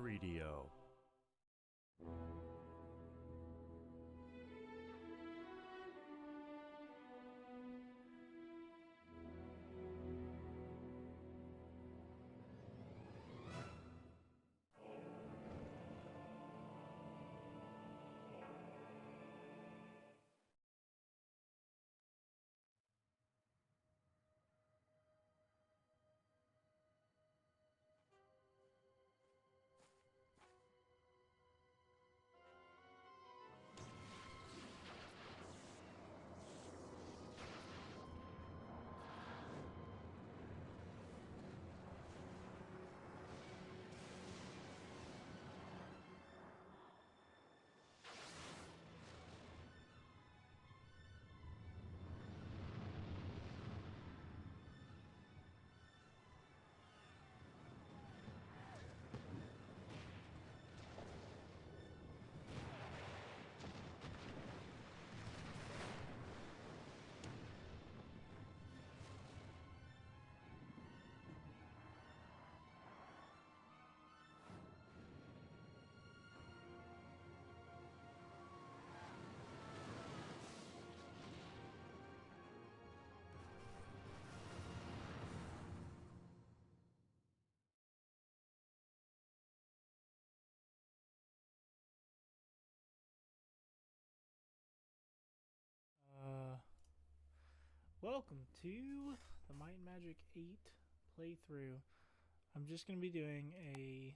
Radio. Welcome to the Might and Magic 8 playthrough. I'm just going to be doing a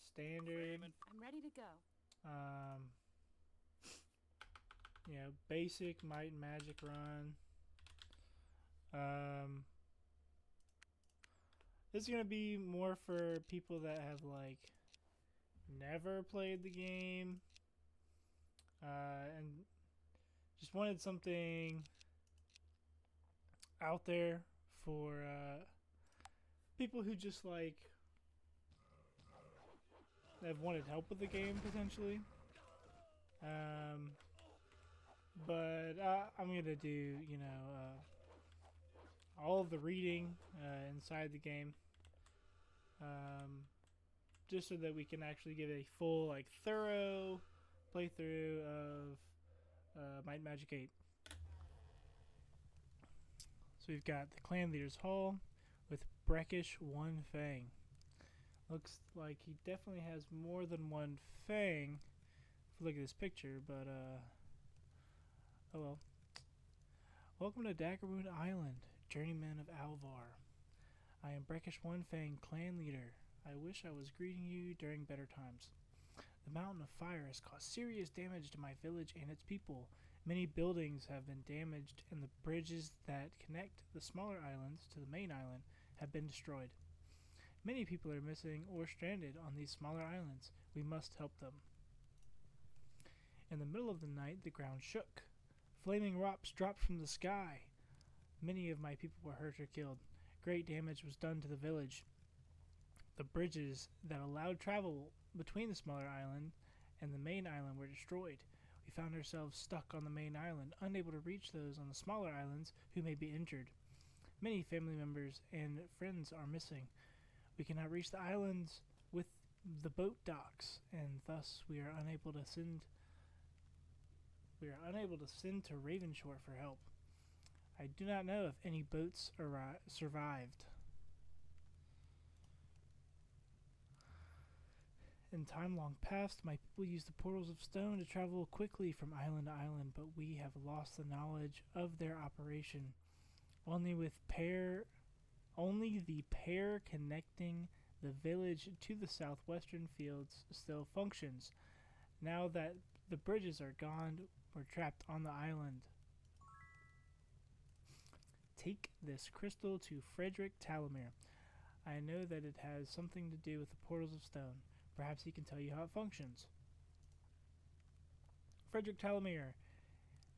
standard, I'm ready to go. basic Might and Magic run. This is going to be more for people that have never played the game and just wanted something out there for people who just have wanted help with the game potentially. But I'm gonna do all of the reading inside the game, just so that we can actually give a full thorough playthrough of Might and Magic 8. So we've got the Clan Leader's Hall with Breckish One Fang. Looks like he definitely has more than one fang if you look at this picture, but oh well. Welcome to Daggerwood Island, Journeyman of Alvar. I am Breckish One Fang, Clan Leader. I wish I was greeting you during better times. The Mountain of Fire has caused serious damage to my village and its people. Many buildings have been damaged, and the bridges that connect the smaller islands to the main island have been destroyed. Many people are missing or stranded on these smaller islands. We must help them. In the middle of the night, the ground shook. Flaming rocks dropped from the sky. Many of my people were hurt or killed. Great damage was done to the village. The bridges that allowed travel between the smaller island and the main island were destroyed. We found ourselves stuck on the main island, unable to reach those on the smaller islands who may be injured. Many family members and friends are missing. We cannot reach the islands with the boat docks, and thus we are unable to send to Ravenshore for help. I do not know if any boats survived. In time long past, my people used the portals of stone to travel quickly from island to island, but we have lost the knowledge of their operation. Only the pair connecting the village to the southwestern fields still functions. Now that the bridges are gone, we're trapped on the island. Take this crystal to Frederick Talamir. I know that it has something to do with the portals of stone. Perhaps he can tell you how it functions. Frederick Talamir.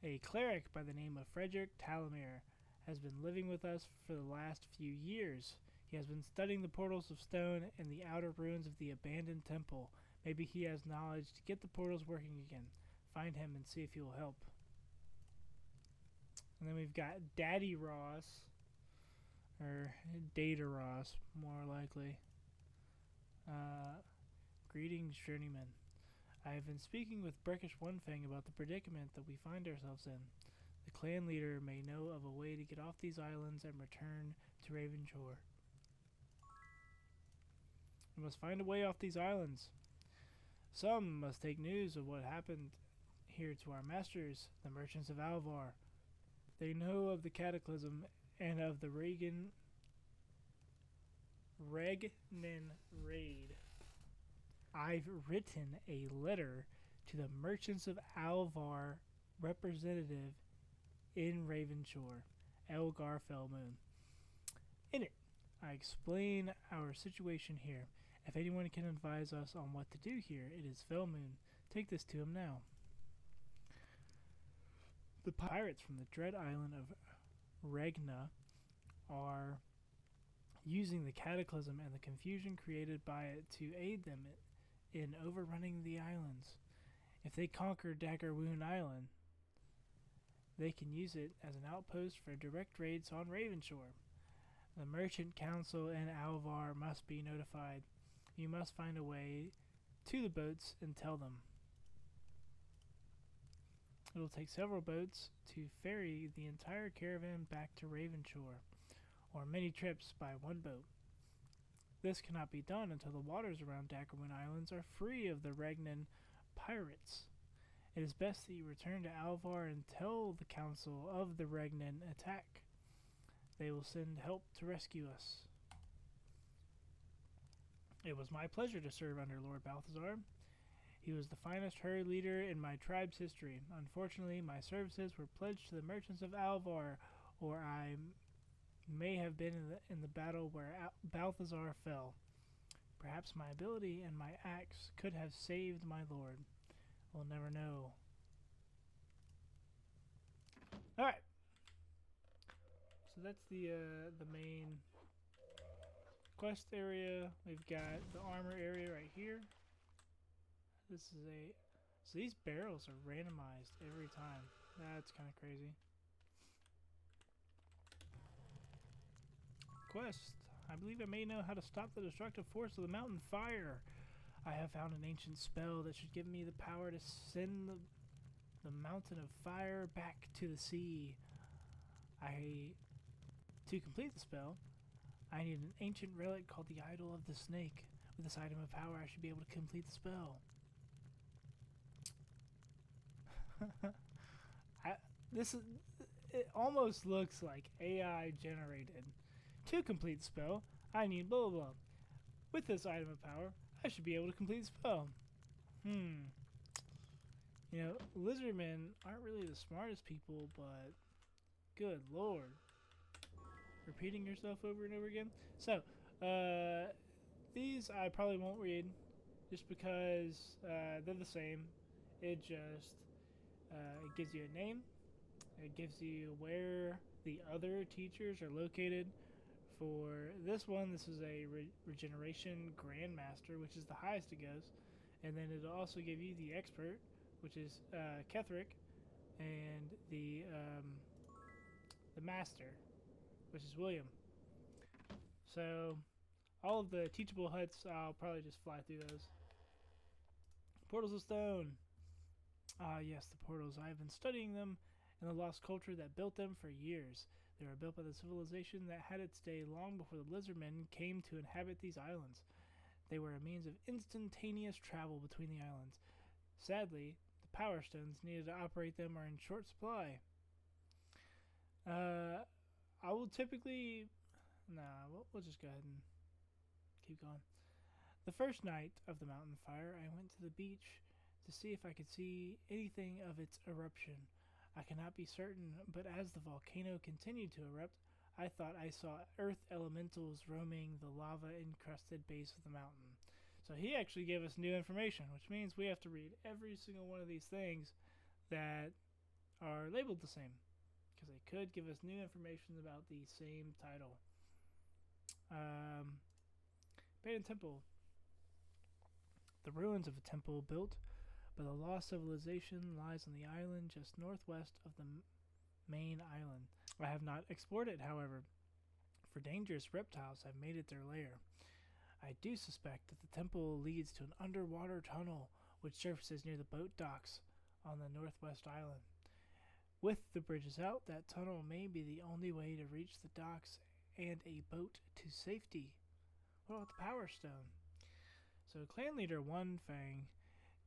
A cleric by the name of Frederick Talamir has been living with us for the last few years. He has been studying the portals of stone and the outer ruins of the abandoned temple. Maybe he has knowledge to get the portals working again. Find him and see if he will help. And then we've got Dadeross, or Dadeross, more likely. Greetings, journeyman. I have been speaking with Breckish One Fang about the predicament that we find ourselves in. The clan leader may know of a way to get off these islands and return to Ravenshore. We must find a way off these islands. Some must take news of what happened here to our masters, the merchants of Alvar. They know of the cataclysm and of the Regnen raid. I've written a letter to the merchants of Alvar representative in Ravenshore, Elgar Fellmoon. In it, I explain our situation here. If anyone can advise us on what to do here, it is Fellmoon. Take this to him now. The pirates from the dread island of Regna are using the cataclysm and the confusion created by it to aid them in overrunning the islands. If they conquer Daggerwoon Island, they can use it as an outpost for direct raids on Ravenshore. The Merchant Council and Alvar must be notified. You must find a way to the boats and tell them. It will take several boats to ferry the entire caravan back to Ravenshore, or many trips by one boat. This cannot be done until the waters around Daggerwoon Islands are free of the Regnen pirates. It is best that you return to Alvar and tell the council of the Regnen attack. They will send help to rescue us. It was my pleasure to serve under Lord Balthazar. He was the finest herd leader in my tribe's history. Unfortunately, my services were pledged to the merchants of Alvar, or I may have been in the battle where Balthazar fell. Perhaps my ability and my axe could have saved my lord. We'll never know. Alright. So that's the main quest area. We've got the armor area right here. This is so these barrels are randomized every time. That's kind of crazy. Quest. I believe I may know how to stop the destructive force of the mountain fire. I have found an ancient spell that should give me the power to send the mountain of fire back to the sea. To complete the spell, I need an ancient relic called the Idol of the Snake. With this item of power, I should be able to complete the spell. It almost looks like AI generated. To complete the spell, I need blah blah blah. With this item of power, I should be able to complete the spell. You know, lizardmen aren't really the smartest people, but good lord. Repeating yourself over and over again. So, these I probably won't read just because they're the same. It just it gives you a name. It gives you where the other teachers are located. For this one, this is a Regeneration Grandmaster, which is the highest it goes. And then it'll also give you the Expert, which is Kethric, and the Master, which is William. So, all of the teachable huts, I'll probably just fly through those. Portals of Stone. Ah, yes, the portals. I have been studying them and the lost culture that built them for years. They were built by the civilization that had its day long before the lizardmen came to inhabit these islands. They were a means of instantaneous travel between the islands. Sadly, the power stones needed to operate them are in short supply. I will typically... we'll just go ahead and keep going. The first night of the mountain fire, I went to the beach to see if I could see anything of its eruption. I cannot be certain, but as the volcano continued to erupt, I thought I saw earth elementals roaming the lava-encrusted base of the mountain. So he actually gave us new information, which means we have to read every single one of these things that are labeled the same, because they could give us new information about the same title. Abandoned Temple. The ruins of a temple built by the lost civilization lies on the island just northwest of the main island. I have not explored it, however, for dangerous reptiles have made it their lair. I do suspect that the temple leads to an underwater tunnel which surfaces near the boat docks on the northwest island. With the bridges out, that tunnel may be the only way to reach the docks and a boat to safety. What about the Power Stone? So clan leader One Fang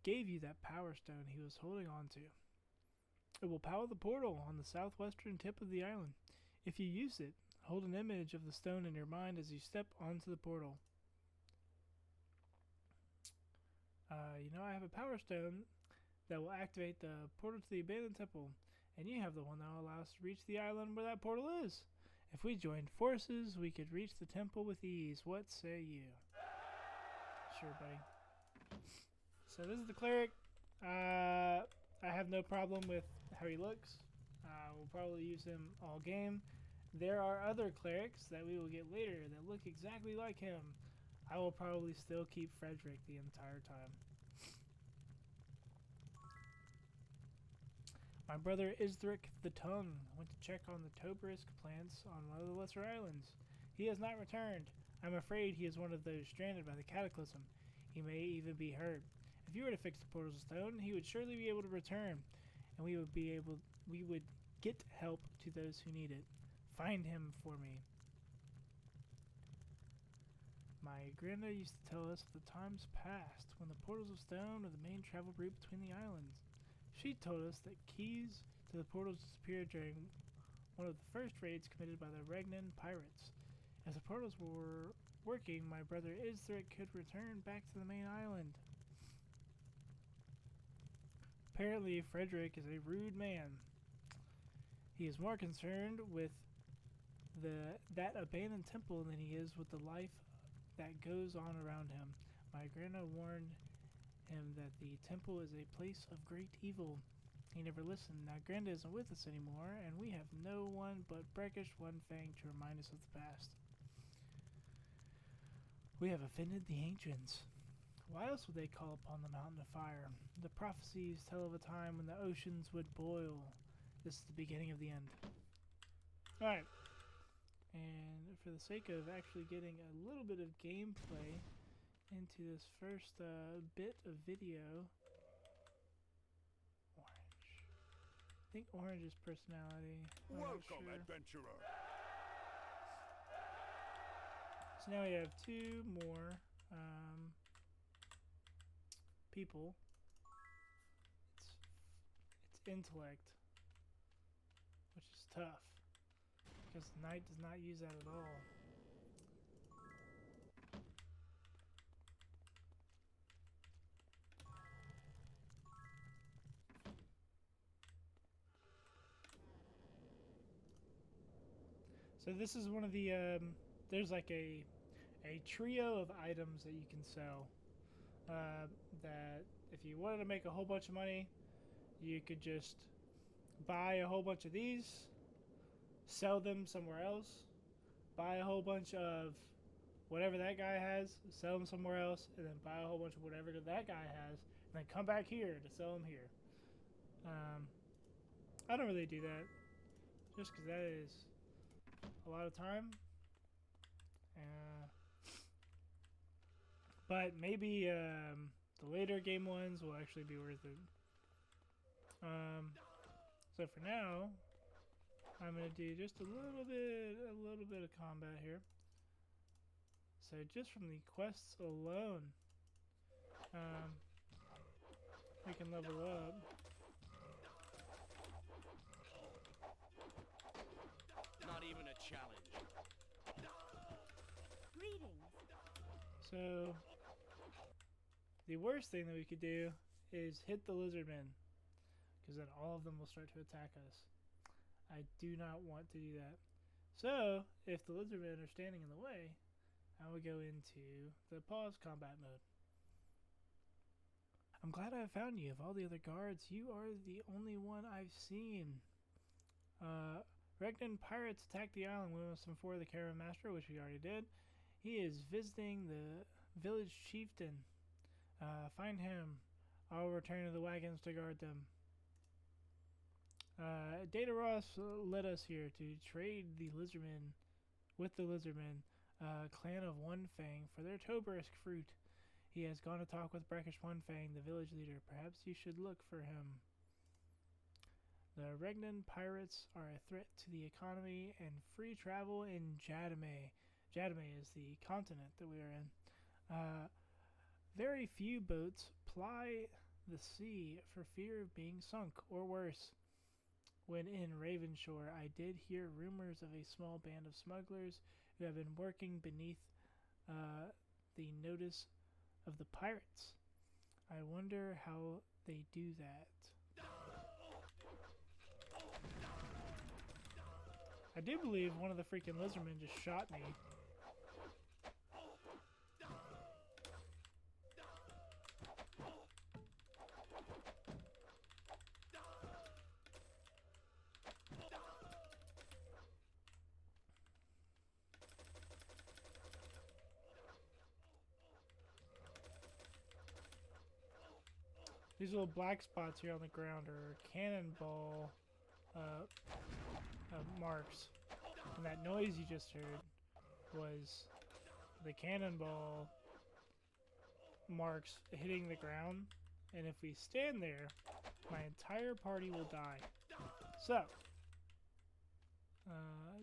gave you that Power Stone he was holding on to. It will power the portal on the southwestern tip of the island. If you use it, hold an image of the stone in your mind as you step onto the portal. I have a Power Stone that will activate the portal to the abandoned temple, and you have the one that will allow us to reach the island where that portal is. If we joined forces, we could reach the temple with ease. What say you? Sure, buddy. So this is the cleric. I have no problem with how he looks. We'll probably use him all game. There are other clerics that we will get later that look exactly like him. I will probably still keep Frederick the entire time. My brother Isthric the Tongue went to check on the Toberisk plants on one of the lesser islands. He has not returned. I'm afraid he is one of those stranded by the cataclysm. He may even be hurt. If you were to fix the portal stone, he would surely be able to return, and we would get help to those who need it. Find him for me. My granddad used to tell us of the times past when the portals of stone were the main travel route between the islands. She told us that keys to the portals disappeared during one of the first raids committed by the Regeneration pirates. As the portals were working, my brother Isthric could return back to the main island. Apparently, Frederick is a rude man. He is more concerned with that abandoned temple than he is with the life that goes on around him. My grandma warned him that the temple is a place of great evil. He never listened. Now Granda isn't with us anymore, and we have no one but Brackish One Fang to remind us of the past. We have offended the ancients. Why else would they call upon the mountain of fire? The prophecies tell of a time when the oceans would boil. This is the beginning of the end. Alright. And for the sake of actually getting a little bit of gameplay into this first bit of video. Orange. I think orange is personality. Welcome, adventurer. So now we have two more people. It's intellect, which is tough because the knight does not use that at all. So this is one of the there's like a trio of items that you can sell. That if you wanted to make a whole bunch of money, you could just buy a whole bunch of these, sell them somewhere else, buy a whole bunch of whatever that guy has, sell them somewhere else, and then buy a whole bunch of whatever that guy has, and then come back here to sell them here. I don't really do that, just because that is a lot of time. But maybe the later game ones will actually be worth it. So for now, I'm gonna do just a little bit of combat here. So just from the quests alone, we can level up. Not even a challenge. Greetings. So the worst thing that we could do is hit the lizardmen, because then all of them will start to attack us. I do not want to do that. So if the lizardmen are standing in the way, I will go into the pause combat mode. I'm glad I found you. Of all the other guards, you are the only one I've seen. Regeneration pirates attacked the island. We must inform the caravan master, which we already did. He is visiting the village chieftain. Find him. I'll return to the wagons to guard them. Dadeross led us here to trade the lizardmen with the lizardmen. clan of One Fang for their Tobrisk fruit. He has gone to talk with Brackish One Fang, the village leader. Perhaps you should look for him. The Regnan pirates are a threat to the economy and free travel in Jadame. Jadame is the continent that we are in. Very few boats ply the sea for fear of being sunk, or worse. When in Ravenshore, I did hear rumors of a small band of smugglers who have been working beneath the notice of the pirates. I wonder how they do that. I do believe one of the freaking lizardmen just shot me. These little black spots here on the ground are cannonball marks. And that noise you just heard was the cannonball marks hitting the ground. And if we stand there, my entire party will die. So,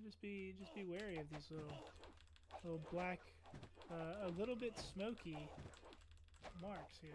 just be wary of these little black, a little bit smoky marks here.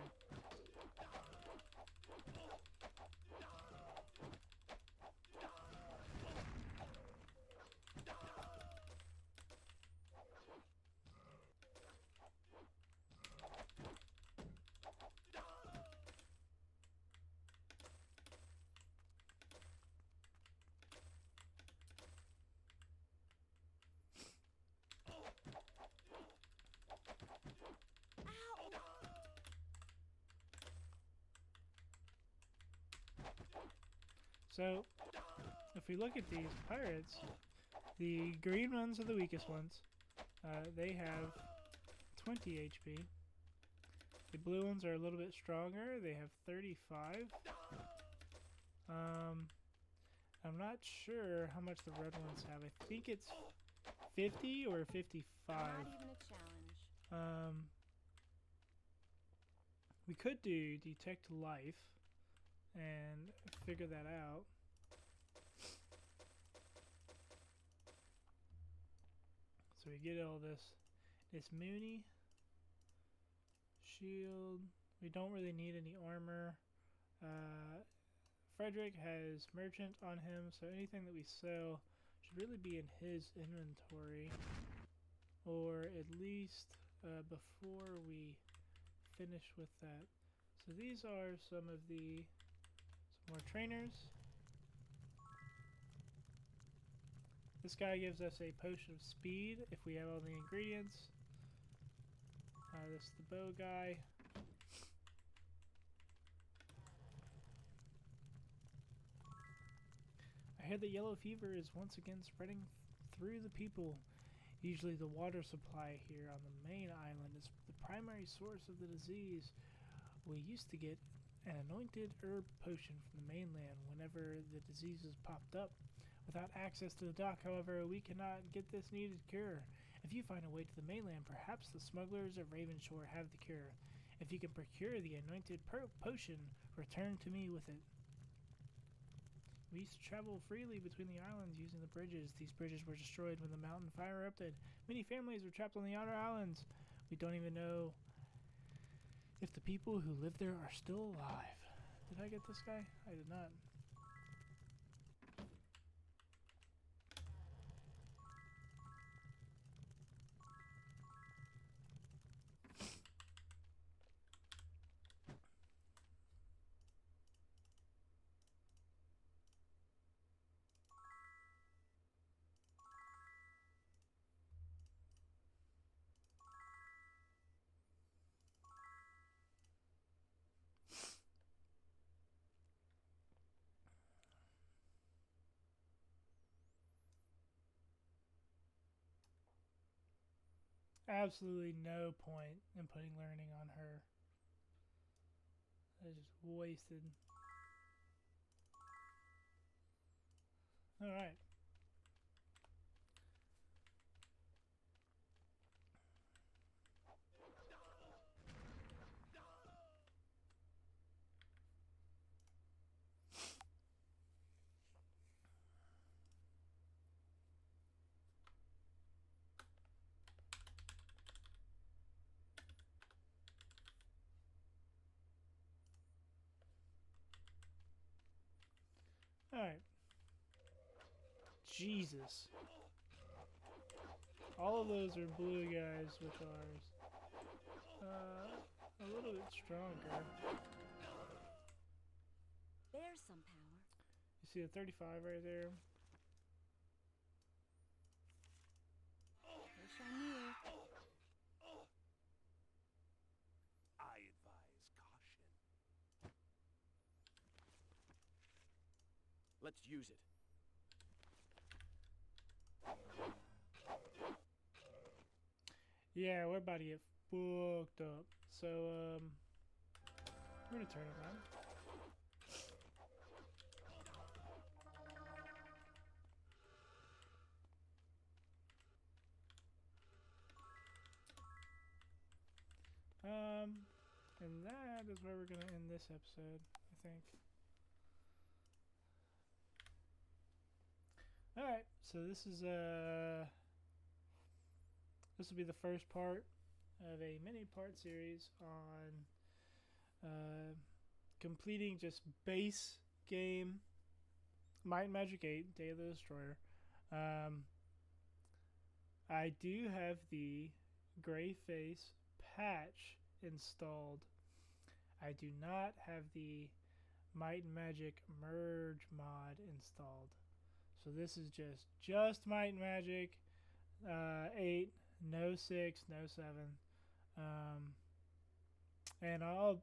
So, if we look at these pirates, the green ones are the weakest ones. They have 20 HP. The blue ones are a little bit stronger. They have 35. I'm not sure how much the red ones have. I think it's 50 or 55. Not even a challenge. We could do detect life and figure that out. So we get all this Mooney shield. We don't really need any armor. Frederick has merchant on him, so anything that we sell should really be in his inventory, or at least before we finish with that. So these are some more trainers. This guy gives us a potion of speed if we have all the ingredients. This is the bow guy. I hear that yellow fever is once again spreading through the people. Usually the water supply here on the main island is the primary source of the disease. We used to get an anointed herb potion from the mainland whenever the diseases popped up. Without access to the dock, however, we cannot get this needed cure. If you find a way to the mainland, perhaps the smugglers of Ravenshore have the cure. If you can procure the anointed potion, return to me with it. We used to travel freely between the islands using the bridges. These bridges were destroyed when the mountain fire erupted. Many families were trapped on the outer islands. We don't even know if the people who live there are still alive. Did I get this guy? I did not. Absolutely no point in putting learning on her. That is just wasted. Alright. Jesus. All of those are blue guys, which are a little bit stronger. There's some power. You see a 35 right there? Wish I knew. I advise caution. Let's use it. Yeah, we're about to get fucked up. So, we're gonna turn it on. And that is where we're gonna end this episode, I think. Alright, so this will be the first part of a mini-part series on completing just base game Might and Magic 8, Day of the Destroyer. I do have the Greyface patch installed. I do not have the Might and Magic merge mod installed. So this is just Might and Magic 8, no 6, no 7. And I'll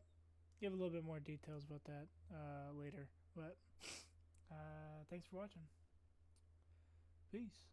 give a little bit more details about that later. But thanks for watching. Peace.